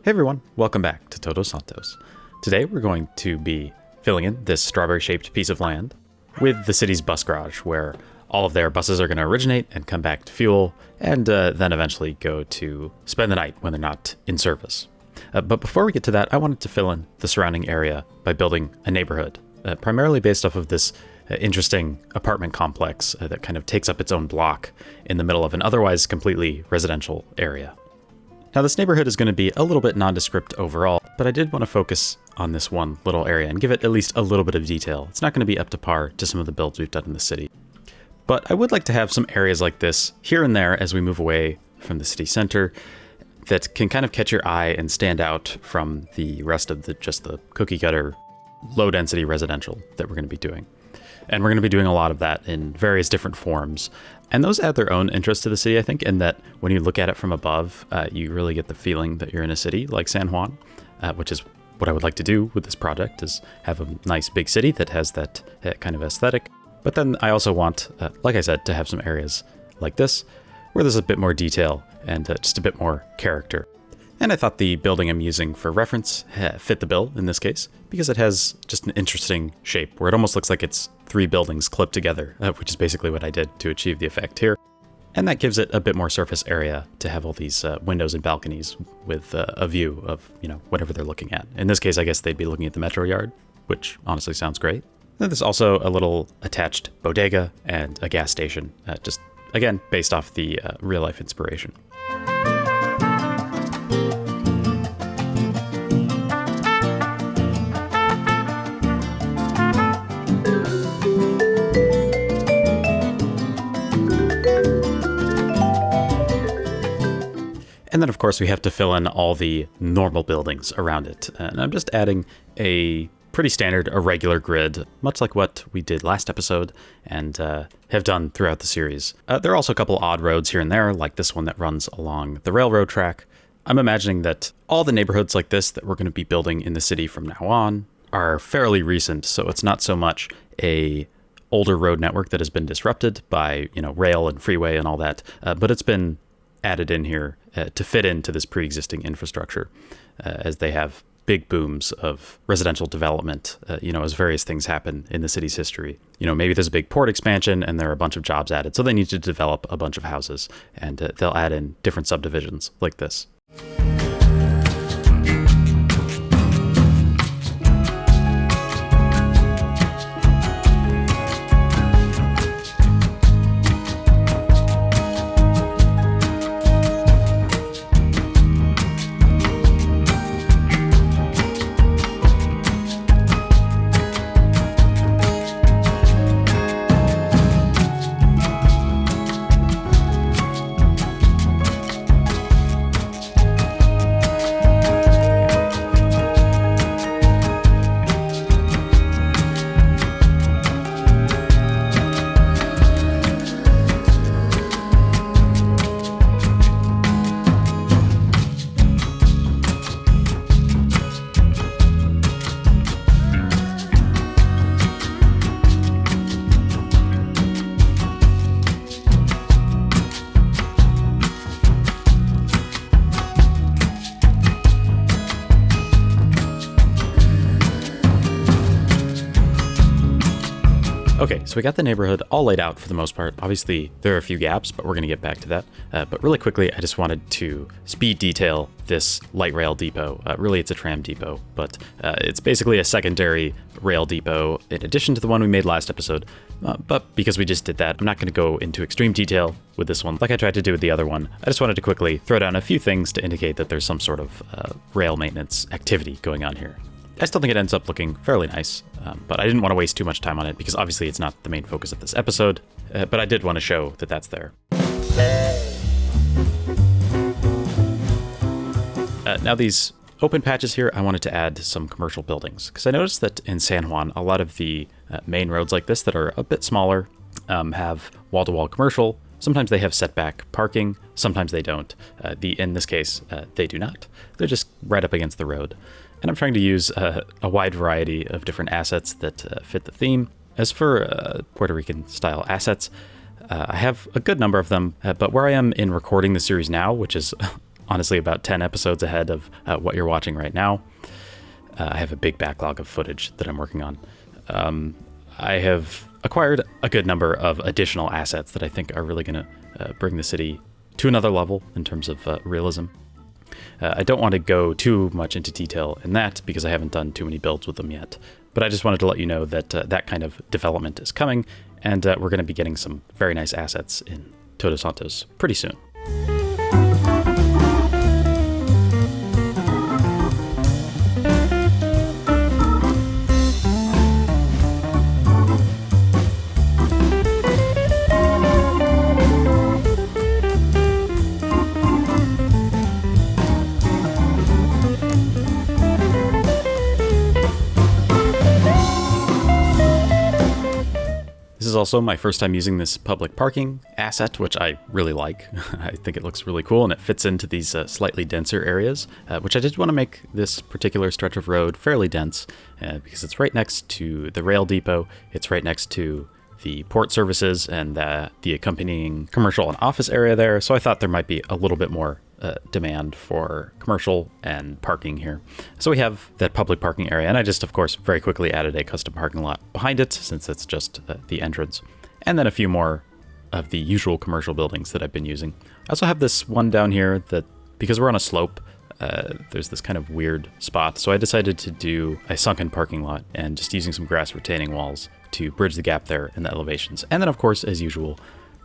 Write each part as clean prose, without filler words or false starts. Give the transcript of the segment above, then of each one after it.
Hey everyone, welcome back to Todos Santos. Today we're going to be filling in this strawberry-shaped piece of land with the city's bus garage, where all of their buses are going to originate and come back to fuel, and then eventually go to spend the night when they're not in service. But before we get to that, I wanted to fill in the surrounding area by building a neighborhood, primarily based off of this interesting apartment complex that kind of takes up its own block in the middle of an otherwise completely residential area. Now, this neighborhood is going to be a little bit nondescript overall, but I did want to focus on this one little area and give it at least a little bit of detail. It's not going to be up to par to some of the builds we've done in the city. But I would like to have some areas like this here and there as we move away from the city center that can kind of catch your eye and stand out from the rest of the cookie cutter, low density residential that we're going to be doing. And we're going to be doing a lot of that in various different forms. And those add their own interest to the city, I think, in that when you look at it from above, you really get the feeling that you're in a city like San Juan, which is what I would like to do with this project, is have a nice big city that has that kind of aesthetic. But then I also want, like I said, to have some areas like this, where there's a bit more detail and just a bit more character. And I thought the building I'm using for reference fit the bill in this case, because it has just an interesting shape where it almost looks like it's three buildings clipped together, which is basically what I did to achieve the effect here. And that gives it a bit more surface area to have all these windows and balconies with a view of, whatever they're looking at. In this case, I guess they'd be looking at the metro yard, which honestly sounds great. Then there's also a little attached bodega and a gas station, just again, based off the real life inspiration. And then, of course, we have to fill in all the normal buildings around it. And I'm just adding a pretty standard irregular grid, much like what we did last episode and have done throughout the series. There are also a couple odd roads here and there, like this one that runs along the railroad track. I'm imagining that all the neighborhoods like this that we're going to be building in the city from now on are fairly recent, so it's not so much a older road network that has been disrupted by, rail and freeway and all that, but it's been added in here to fit into this pre-existing infrastructure as they have big booms of residential development, as various things happen in the city's history. Maybe there's a big port expansion and there are a bunch of jobs added, so they need to develop a bunch of houses, and they'll add in different subdivisions like this. Okay, so we got the neighborhood all laid out for the most part. Obviously, there are a few gaps, but we're going to get back to that. But really quickly, I just wanted to speed detail this light rail depot. Really, it's a tram depot, but it's basically a secondary rail depot in addition to the one we made last episode. But because we just did that, I'm not going to go into extreme detail with this one like I tried to do with the other one. I just wanted to quickly throw down a few things to indicate that there's some sort of rail maintenance activity going on here. I still think it ends up looking fairly nice, but I didn't want to waste too much time on it because obviously it's not the main focus of this episode, but I did want to show that that's there. Now these open patches here, I wanted to add some commercial buildings because I noticed that in San Juan, a lot of the main roads like this that are a bit smaller have wall-to-wall commercial. Sometimes they have setback parking, sometimes they don't. In this case, they do not. They're just right up against the road. And I'm trying to use a wide variety of different assets that fit the theme. As for Puerto Rican style assets, I have a good number of them, but where I am in recording the series now, which is honestly about 10 episodes ahead of what you're watching right now. I have a big backlog of footage that I'm working on. I have acquired a good number of additional assets that I think are really going to bring the city to another level in terms of realism. I don't want to go too much into detail in that because I haven't done too many builds with them yet, but I just wanted to let you know that that kind of development is coming, and we're going to be getting some very nice assets in Todos Santos pretty soon. This is also my first time using this public parking asset, which I really like. I think it looks really cool, and it fits into these slightly denser areas, which I did want to make this particular stretch of road fairly dense, because it's right next to the rail depot, it's right next to the port services and the accompanying commercial and office area there, so I thought there might be a little bit more demand for commercial and parking here. So we have that public parking area, and I just, of course, very quickly added a custom parking lot behind it since it's just the entrance, and then a few more of the usual commercial buildings that I've been using. I also have this one down here that, because we're on a slope, there's this kind of weird spot, so I decided to do a sunken parking lot and just using some grass retaining walls to bridge the gap there in the elevations. And then, of course, as usual,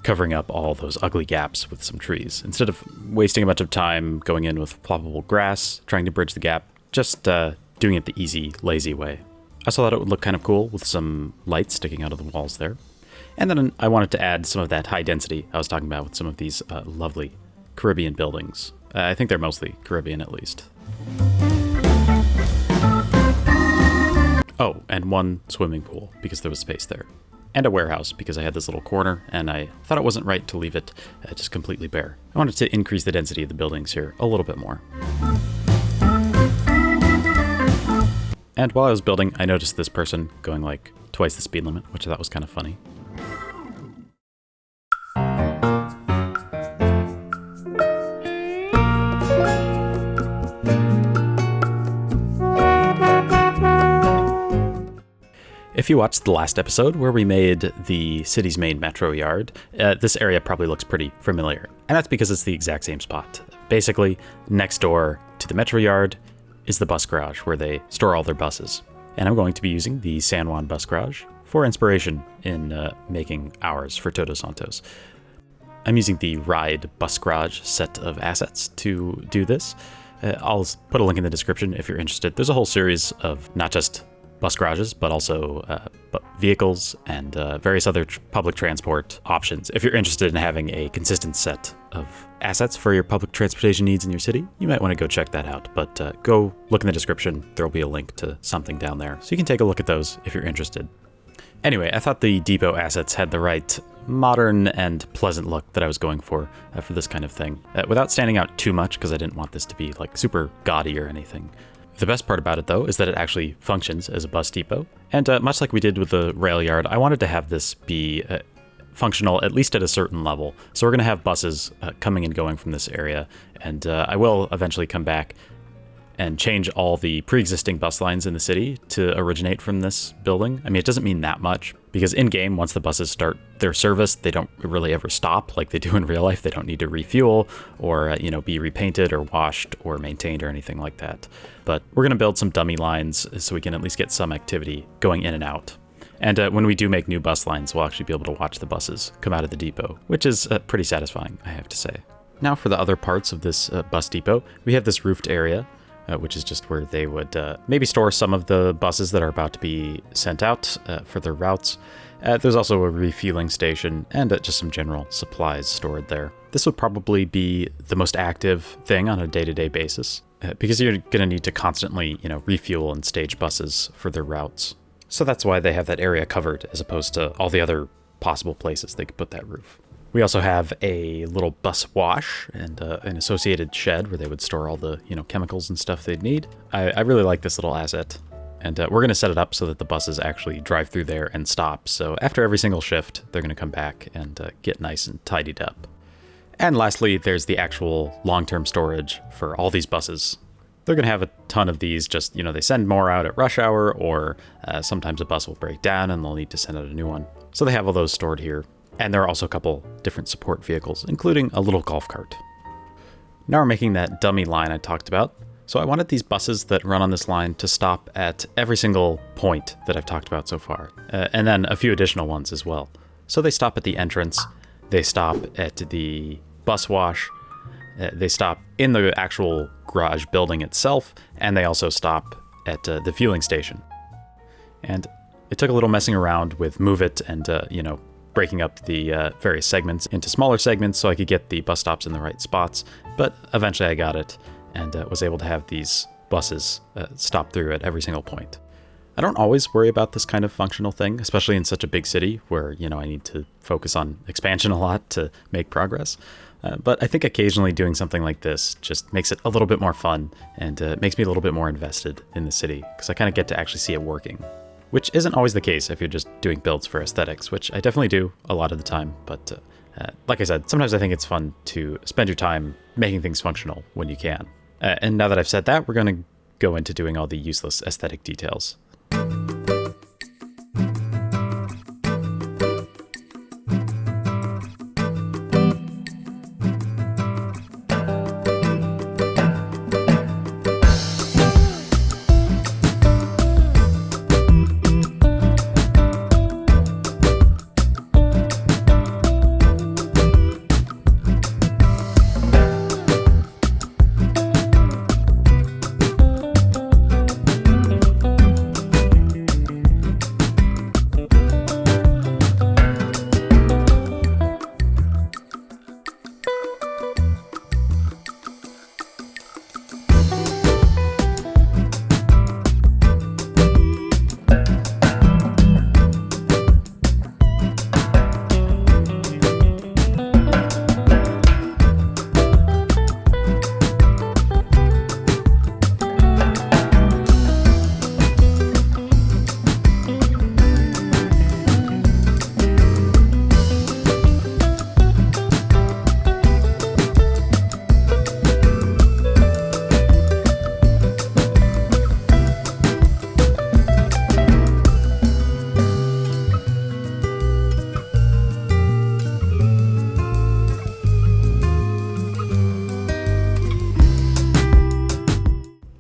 covering up all those ugly gaps with some trees. Instead of wasting a bunch of time going in with ploppable grass, trying to bridge the gap, just doing it the easy, lazy way. I also thought it would look kind of cool with some lights sticking out of the walls there. And then I wanted to add some of that high density I was talking about with some of these lovely Caribbean buildings. I think they're mostly Caribbean, at least. Oh, and one swimming pool, because there was space there. And a warehouse, because I had this little corner, and I thought it wasn't right to leave it just completely bare. I wanted to increase the density of the buildings here a little bit more. And while I was building, I noticed this person going like twice the speed limit, which I thought was kind of funny. If you watched the last episode where we made the city's main metro yard, this area probably looks pretty familiar. And that's because it's the exact same spot. Basically, next door to the metro yard is the bus garage where they store all their buses. And I'm going to be using the San Juan bus garage for inspiration in making ours for Todos Santos. I'm using the Ride bus garage set of assets to do this. I'll put a link in the description if you're interested. There's a whole series of not just bus garages, but also vehicles and various other public transport options. If you're interested in having a consistent set of assets for your public transportation needs in your city, you might want to go check that out. But go look in the description. There'll be a link to something down there, so you can take a look at those if you're interested. Anyway, I thought the depot assets had the right modern and pleasant look that I was going for this kind of thing, without standing out too much, because I didn't want this to be like super gaudy or anything. The best part about it, though, is that it actually functions as a bus depot. And much like we did with the rail yard, I wanted to have this be functional, at least at a certain level. So we're going to have buses coming and going from this area. And I will eventually come back and change all the pre-existing bus lines in the city to originate from this building. I mean, it doesn't mean that much, because in-game, once the buses start their service, they don't really ever stop like they do in real life. They don't need to refuel or be repainted or washed or maintained or anything like that. But we're going to build some dummy lines so we can at least get some activity going in and out. And when we do make new bus lines, we'll actually be able to watch the buses come out of the depot, which is pretty satisfying, I have to say. Now for the other parts of this bus depot, we have this roofed area, which is just where they would maybe store some of the buses that are about to be sent out for their routes. There's also a refueling station and just some general supplies stored there. This would probably be the most active thing on a day-to-day basis, because you're going to need to constantly, refuel and stage buses for their routes. So that's why they have that area covered, as opposed to all the other possible places they could put that roof. We also have a little bus wash and an associated shed where they would store all the, chemicals and stuff they'd need. I really like this little asset, and we're going to set it up so that the buses actually drive through there and stop. So after every single shift, they're going to come back and get nice and tidied up. And lastly, there's the actual long-term storage for all these buses. They're going to have a ton of these, just, they send more out at rush hour, or sometimes a bus will break down and they'll need to send out a new one. So they have all those stored here. And there are also a couple different support vehicles, including a little golf cart. Now we're making that dummy line I talked about. So I wanted these buses that run on this line to stop at every single point that I've talked about so far, and then a few additional ones as well. So they stop at the entrance, they stop at the bus wash, they stop in the actual garage building itself, and they also stop at the fueling station. And it took a little messing around with Move It and, breaking up the various segments into smaller segments so I could get the bus stops in the right spots, but eventually I got it and was able to have these buses stop through at every single point. I don't always worry about this kind of functional thing, especially in such a big city where, I need to focus on expansion a lot to make progress. But I think occasionally doing something like this just makes it a little bit more fun and makes me a little bit more invested in the city because I kind of get to actually see it working, which isn't always the case if you're just doing builds for aesthetics, which I definitely do a lot of the time. But like I said, sometimes I think it's fun to spend your time making things functional when you can. And now that I've said that, we're going to go into doing all the useless aesthetic details.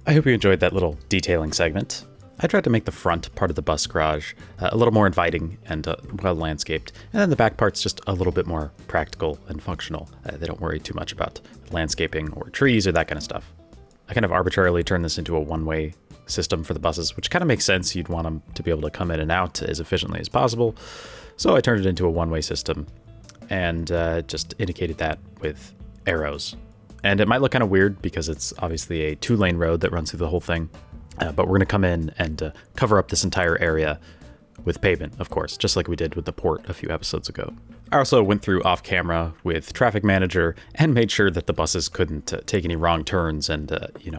I hope you enjoyed that little detailing segment. I tried to make the front part of the bus garage a little more inviting and well landscaped, and then the back part's just a little bit more practical and functional. They don't worry too much about landscaping or trees or that kind of stuff. I kind of arbitrarily turned this into a one-way system for the buses, which kind of makes sense. You'd want them to be able to come in and out as efficiently as possible. So I turned it into a one-way system and just indicated that with arrows. And it might look kind of weird because it's obviously a 2-lane road that runs through the whole thing. But we're going to come in and cover up this entire area with pavement, of course, just like we did with the port a few episodes ago. I also went through off camera with Traffic Manager and made sure that the buses couldn't take any wrong turns and,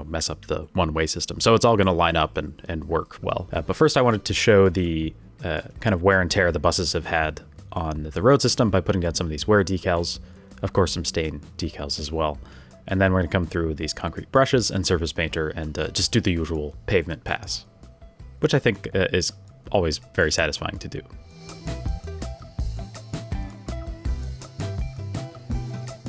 mess up the one-way system. So it's all going to line up and work well. But first I wanted to show the kind of wear and tear the buses have had on the road system by putting down some of these wear decals, of course some stain decals as well. And then we're going to come through with these concrete brushes and surface painter and just do the usual pavement pass, which I think is always very satisfying to do.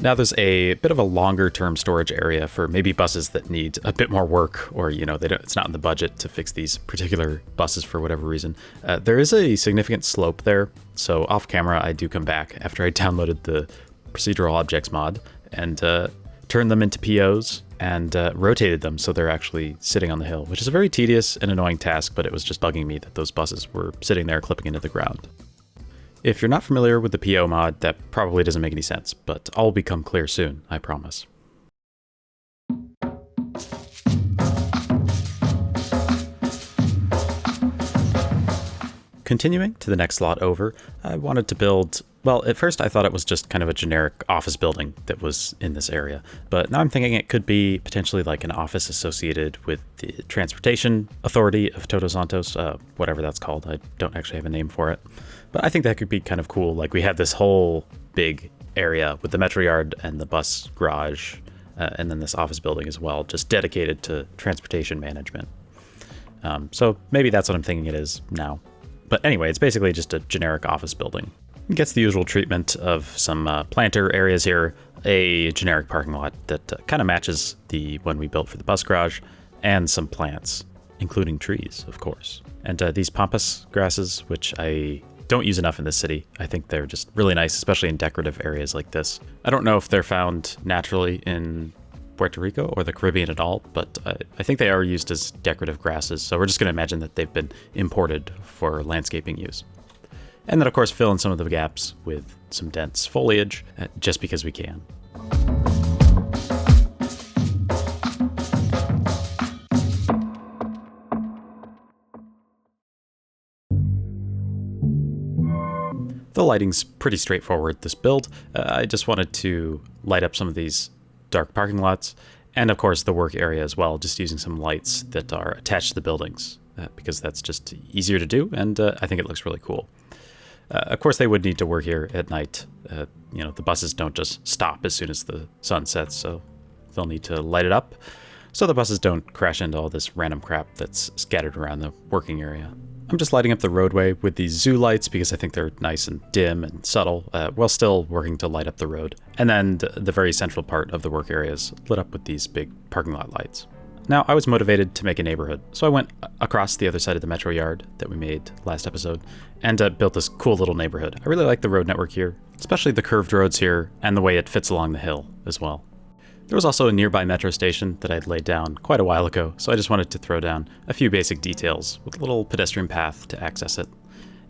Now there's a bit of a longer term storage area for maybe buses that need a bit more work, or it's not in the budget to fix these particular buses for whatever reason. There is a significant slope there, so off camera I do come back after I downloaded the procedural objects mod and turned them into POs and rotated them so they're actually sitting on the hill, which is a very tedious and annoying task, but it was just bugging me that those buses were sitting there clipping into the ground. If you're not familiar with the PO mod, that probably doesn't make any sense, but all will become clear soon, I promise. Continuing to the next slot over, I wanted to build, well, at first I thought it was just kind of a generic office building that was in this area, but now I'm thinking it could be potentially like an office associated with the Transportation Authority of Todos Santos, whatever that's called. I don't actually have a name for it, but I think that could be kind of cool. Like we have this whole big area with the metro yard and the bus garage, and then this office building as well, just dedicated to transportation management. So maybe that's what I'm thinking it is now. But anyway, it's basically just a generic office building. It gets the usual treatment of some planter areas here, a generic parking lot that kind of matches the one we built for the bus garage, and some plants, including trees, of course. And these pampas grasses, which I don't use enough in this city. I think they're just really nice, especially in decorative areas like this. I don't know if they're found naturally in Puerto Rico or the Caribbean at all, but I think they are used as decorative grasses, so we're just going to imagine that they've been imported for landscaping use. And then, of course, fill in some of the gaps with some dense foliage, just because we can. The lighting's pretty straightforward, this build. I just wanted to light up some of these dark parking lots, and of course the work area as well, just using some lights that are attached to the buildings, because that's just easier to do, and I think it looks really cool. Of course, they would need to work here at night. The buses don't just stop as soon as the sun sets, so they'll need to light it up so the buses don't crash into all this random crap that's scattered around the working area. I'm just lighting up the roadway with these zoo lights because I think they're nice and dim and subtle, while still working to light up the road. And then the very central part of the work area is lit up with these big parking lot lights. Now, I was motivated to make a neighborhood, so I went across the other side of the metro yard that we made last episode and built this cool little neighborhood. I really like the road network here, especially the curved roads here and the way it fits along the hill as well. There was also a nearby metro station that I'd laid down quite a while ago, so I just wanted to throw down a few basic details with a little pedestrian path to access it,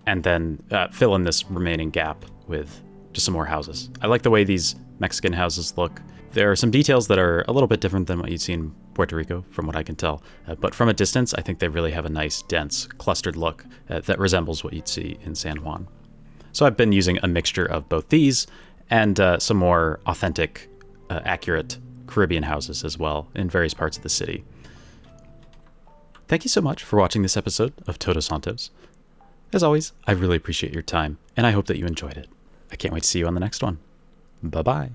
and then fill in this remaining gap with just some more houses. I like the way these Mexican houses look. There are some details that are a little bit different than what you'd see in Puerto Rico, from what I can tell, but from a distance, I think they really have a nice, dense, clustered look that resembles what you'd see in San Juan. So I've been using a mixture of both these and some more authentic, accurate Caribbean houses as well in various parts of the city. Thank you so much for watching this episode of Todos Santos. As always, I really appreciate your time, and I hope that you enjoyed it. I can't wait to see you on the next one. Bye-bye.